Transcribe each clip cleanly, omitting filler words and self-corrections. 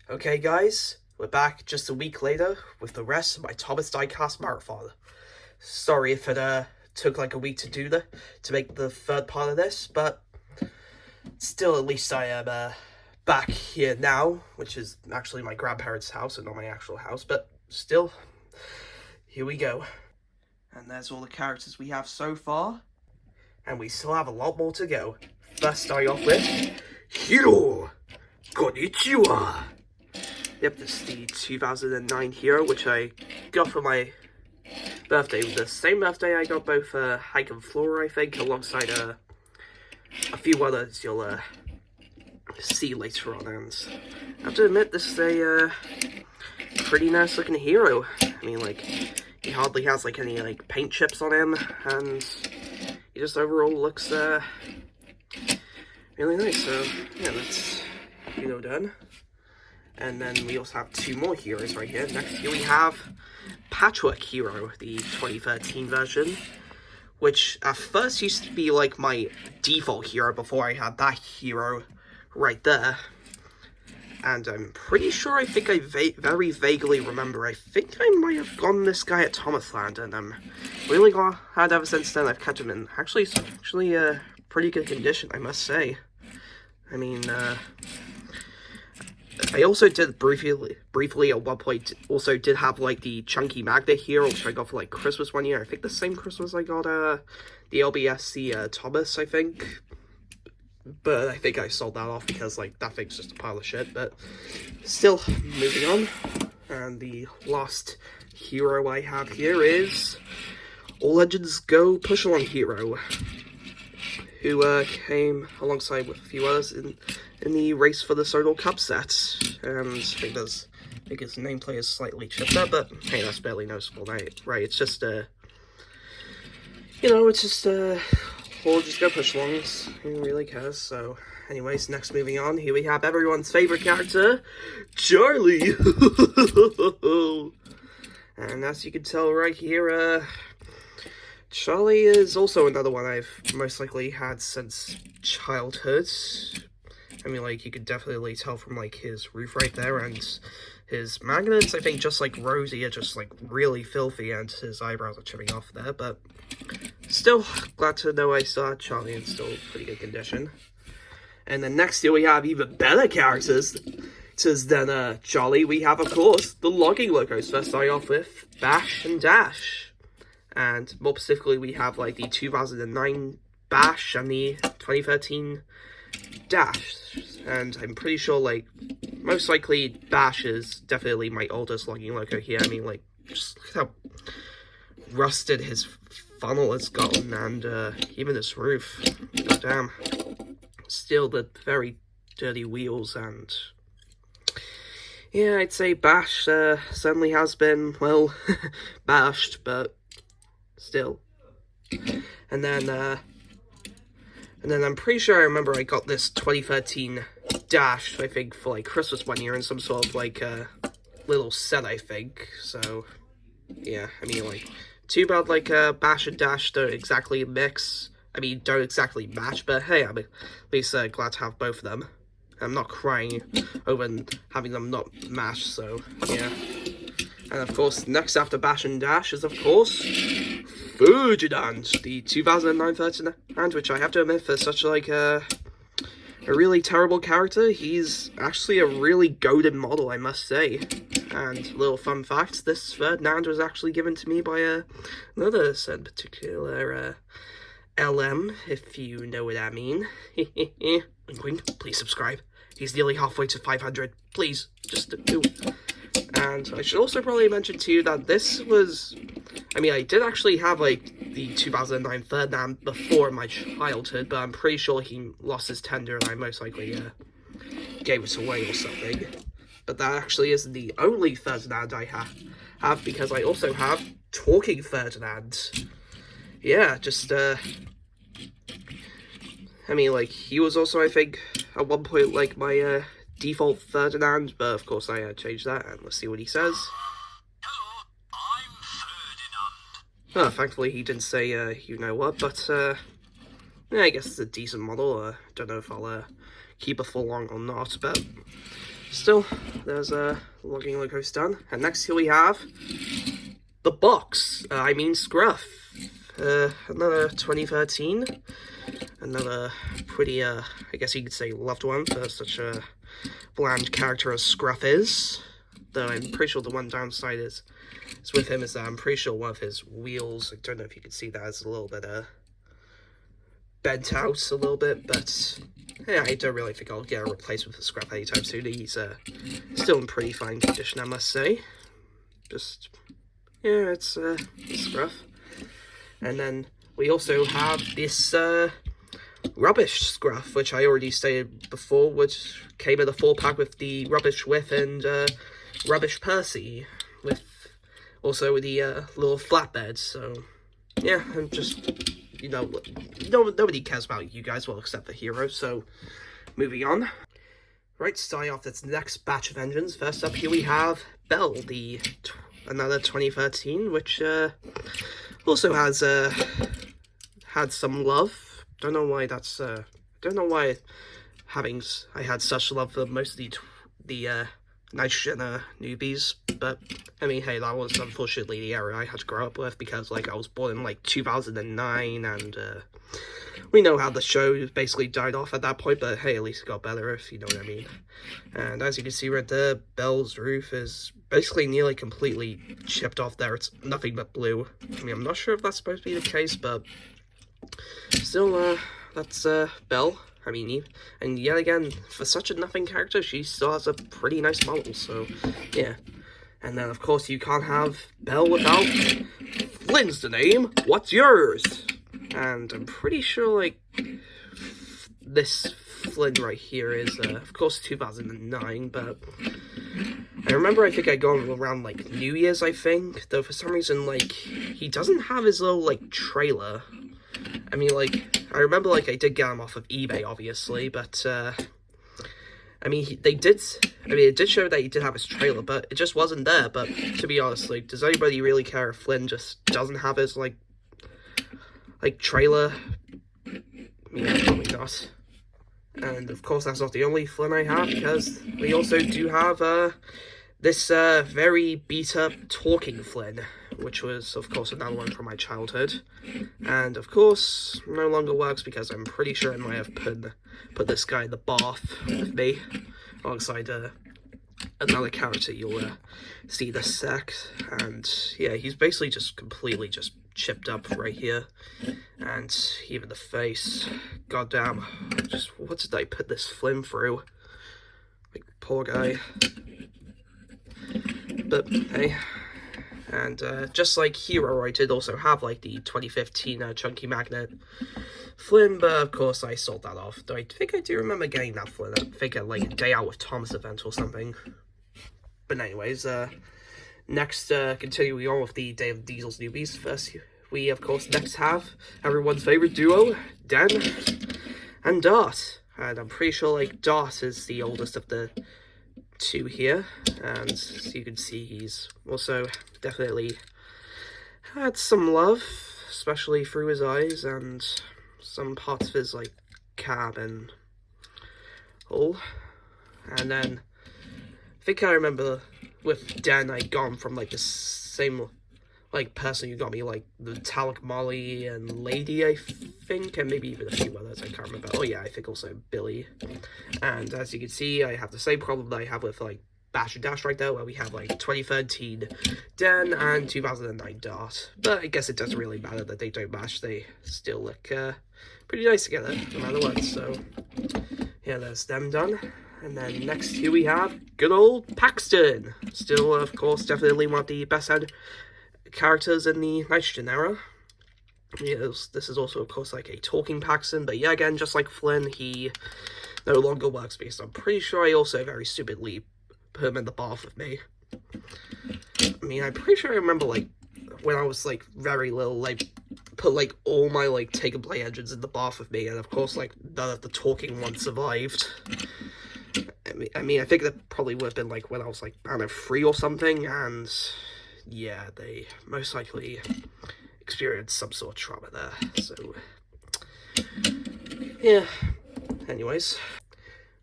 Okay guys, we're back just a week later with the rest of my Thomas Diecast Marathon. Sorry if it took like a week to make the third part of this, but still at least I am back here now, which is actually my grandparents' house and not my actual house, but still, here we go. And there's all the characters we have so far, and we still have a lot more to go. First starting off with Hiro! Konnichiwa! Yep, this is the 2009 Hiro, which I got for my birthday. The same birthday I got both Hike and Flora, I think, alongside a few others you'll see later on. And I have to admit, this is a pretty nice looking Hiro. I mean, like, he hardly has like any like paint chips on him, and he just overall looks really nice. So yeah, that's Hiro done. And then we also have two more Hiros right here. Next here we have Patchwork Hiro, the 2013 version, which at first used to be like my default Hiro before I had that Hiro right there. And I'm pretty sure, I think I very vaguely remember, I think I might have gotten this guy at Thomasland, and I'm really glad ever since then I've kept him in actually pretty good condition, I must say. I mean, I also did briefly at one point, also did have like the Chunky Magda Hero, which I got for like Christmas one year. I think the same Christmas I got the LBSC Thomas, I think. But I think I sold that off because like that thing's just a pile of shit. But still, moving on. And the last Hiro I have here is All Legends Go Push Along Hiro, who came alongside with a few others in the race for the Sodal Cup set. And I think his nameplate is slightly chipped up, but hey, that's barely noticeable, right? It's just it's just All just go push alongs. Who really cares? So, anyways, next moving on, here we have everyone's favorite character, Charlie. And as you can tell right here, Charlie is also another one I've most likely had since childhood. I mean, like, you could definitely tell from, like, his roof right there, and his magnets, I think, just like Rosie, are just, like, really filthy, and his eyebrows are chipping off there, but still, glad to know I still had Charlie in still pretty good condition. And then next here we have even better characters than Charlie. We have, of course, the logging Locos. First starting off with Bash and Dash. And more specifically, we have, like, the 2009 Bash and the 2013 Dash. And I'm pretty sure, like, most likely Bash is definitely my oldest logging Loco here. I mean, like, just look how rusted his funnel has gotten, and even this roof. God damn. Still the very dirty wheels, and yeah, I'd say Bash certainly has been, well, bashed, but still. And then I'm pretty sure I remember I got this 2013 Dash, I think, for like Christmas one year in some sort of like little set, I think. So yeah, I mean, like, too bad like Bash and Dash don't exactly mix. I mean, don't exactly match, but hey, I'm at least glad to have both of them. I'm not crying over having them not match, so yeah. And of course, next after Bash and Dash is, of course, Ferdinand, the 2009 Ferdinand, which I have to admit, for such like a really terrible character, he's actually a really goated model, I must say. And little fun fact, this Ferdinand was actually given to me by another said particular LM, if you know what I mean. Wink, wink, please subscribe. He's nearly halfway to 500. Please, just do. And I should also probably mention too that this was, I mean, I did actually have like the 2009 Ferdinand before my childhood, but I'm pretty sure he lost his tender and I most likely gave it away or something. But that actually isn't the only Ferdinand I have, because I also have Talking Ferdinand. Yeah, just, I mean, like, he was also, I think, at one point, like, my, default Ferdinand, but of course I changed that, and let's see what he says. Hello, I'm Ferdinand. Oh, thankfully he didn't say, you know what, but, yeah, I guess it's a decent model. Don't know if I'll, keep it for long or not, but still, there's a logging Locos done. And next here we have the box. Scruff. Another 2013. Another pretty, I guess you could say loved one for such a bland character as Scruff is. Though I'm pretty sure the one downside is with him is that I'm pretty sure one of his wheels, I don't know if you can see that, is a little bit bent out a little bit, but yeah, I don't really think I'll get a replacement for Scruff anytime soon. He's still in pretty fine condition, I must say. Just, yeah, it's Scruff. And then we also have this Rubbish Scruff, which I already stated before, which came in a 4-pack with the Rubbish Whip and Rubbish Percy, with also the little flatbed. So yeah, I'm just, you know, nobody cares about you guys, well, except for Hiro. So moving on. Right, starting off this next batch of engines. First up here we have Belle, another 2013, which also has had some love. Don't know why that's don't know why I had such love for most of the nitrogen newbies, but I mean, hey, that was unfortunately the era I had to grow up with, because like I was born in like 2009, and we know how the show basically died off at that point, but hey, at least it got better, if you know what I mean. And as you can see right there, Belle's roof is basically nearly completely chipped off there. It's nothing but blue. I mean, I'm not sure if that's supposed to be the case, but still, that's Belle. I mean, and yet again, for such a nothing character, she still has a pretty nice model, so yeah. And then, of course, you can't have Belle without Flynn's the name, what's yours? And I'm pretty sure, like, this Flynn right here is, of course, 2009, but I remember, I think I got him around, like, New Year's, I think, though for some reason, like, he doesn't have his little, like, trailer. I mean, like, I remember, like, I did get him off of eBay, obviously, but, I mean, it did show that he did have his trailer, but it just wasn't there. But to be honest, like, does anybody really care if Flynn just doesn't have his, like trailer? Yeah, probably not. And, of course, that's not the only Flynn I have, because we also do have, this, very beat-up talking Flynn, which was, of course, another one from my childhood. And, of course, no longer works, because I'm pretty sure I might have put this guy in the bath with me, alongside, another character you'll, see in a sec. And, yeah, he's basically just completely just chipped up right here. And even the face, goddamn, just, what did I put this Flynn through? Like, poor guy. But, hey, and just like Hiro, I did also have, like, the 2015 Chunky Magnet Flynn, but of course I sold that off. Though I think I do remember getting that Flynn, I think at, like, a Day Out with Thomas event or something. But anyways, next, continuing on with the Day of Diesel's newbies, first we, of course, next have everyone's favorite duo, Dan and Dart. And I'm pretty sure, like, Dart is the oldest of the two here, and as you can see, he's also definitely had some love, especially through his eyes and some parts of his, like, cab and all. And then I think I remember with Dan, I got him from, like, the same, like, person who got me, like, the Metallic Molly and Lady, I think, and maybe even a few others, I can't remember. Oh yeah, I think also Billy. And as you can see, I have the same problem that I have with, like, Bash and Dash right now, where we have, like, 2013 Dan and 2009 Dart. But I guess it doesn't really matter that they don't match, they still look pretty nice together, no matter what. So yeah, there's them done. And then next here we have good old Paxton. Still, of course, definitely one of the best characters in the Nitrogen era. Yes, this is also, of course, like a talking Paxton, but yeah, again, just like Flynn, he no longer works, because I'm pretty sure I also very stupidly put him in the bath with me. I mean, I'm pretty sure I remember, like, when I was, like, very little, like, put, like, all my, like, take and play engines in the bath with me, and of course, like, none of the talking ones survived. I mean, I think that probably would have been, like, when I was, like, I don't know, 3 or something, and yeah, they most likely experienced some sort of trauma there, so yeah. Anyways,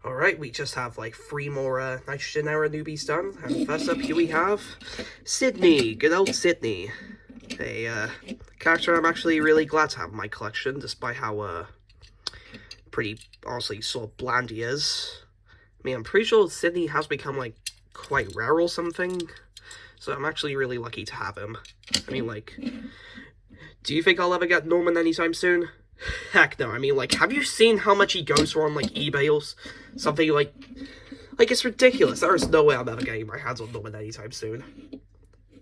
Alright, we just have like 3 more nitrogen era newbies done. And first up, here we have Sydney. Good old Sydney. A character I'm actually really glad to have in my collection, despite how pretty, honestly, sort of bland he is. I mean, I'm pretty sure Sydney has become like quite rare or something, so I'm actually really lucky to have him. I mean, like, do you think I'll ever get Norman anytime soon? Heck no. I mean, like, have you seen how much he goes for on, like, eBay or something? Like, it's ridiculous. There is no way I'm ever getting my hands on Norman anytime soon.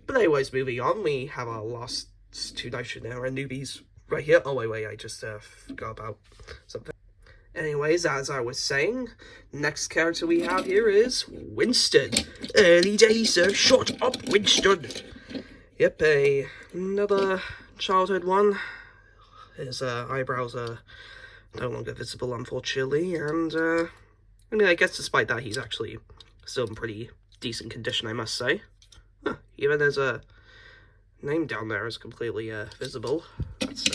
But anyways, moving on, we have our last 2 nitrogen era newbies right here. Oh, wait, I just forgot about something. Anyways, as I was saying, next character we have here is Winston. Early days, shut up, Winston. Yep, another childhood one. His eyebrows are no longer visible, unfortunately, and I mean, I guess despite that, he's actually still in pretty decent condition, I must say. Huh, even his name down there is completely visible. That's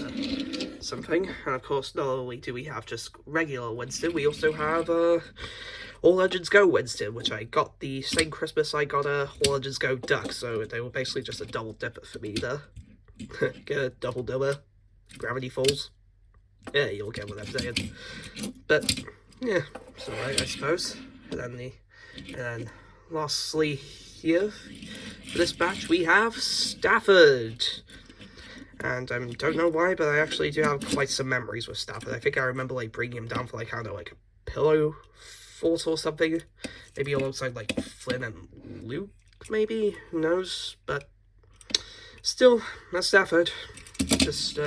something. And of course, not only do we have just regular Winston, we also have All Legends Go Winston, which I got the same Christmas I got All Legends Go Duck, so they were basically just a double dipper for me there. Get a double dipper. Gravity Falls. Yeah, you'll get what I'm saying. But yeah, it's alright, I suppose. And then lastly here for this batch we have Stafford. And don't know why, but I actually do have quite some memories with Stafford. I think I remember like bringing him down for like, I don't know, like a pillow fort or something. Maybe alongside like Flynn and Luke, maybe? Who knows? But still, that's Stafford. Just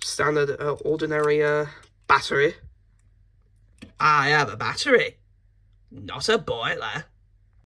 standard ordinary battery. I have a battery, not a boiler.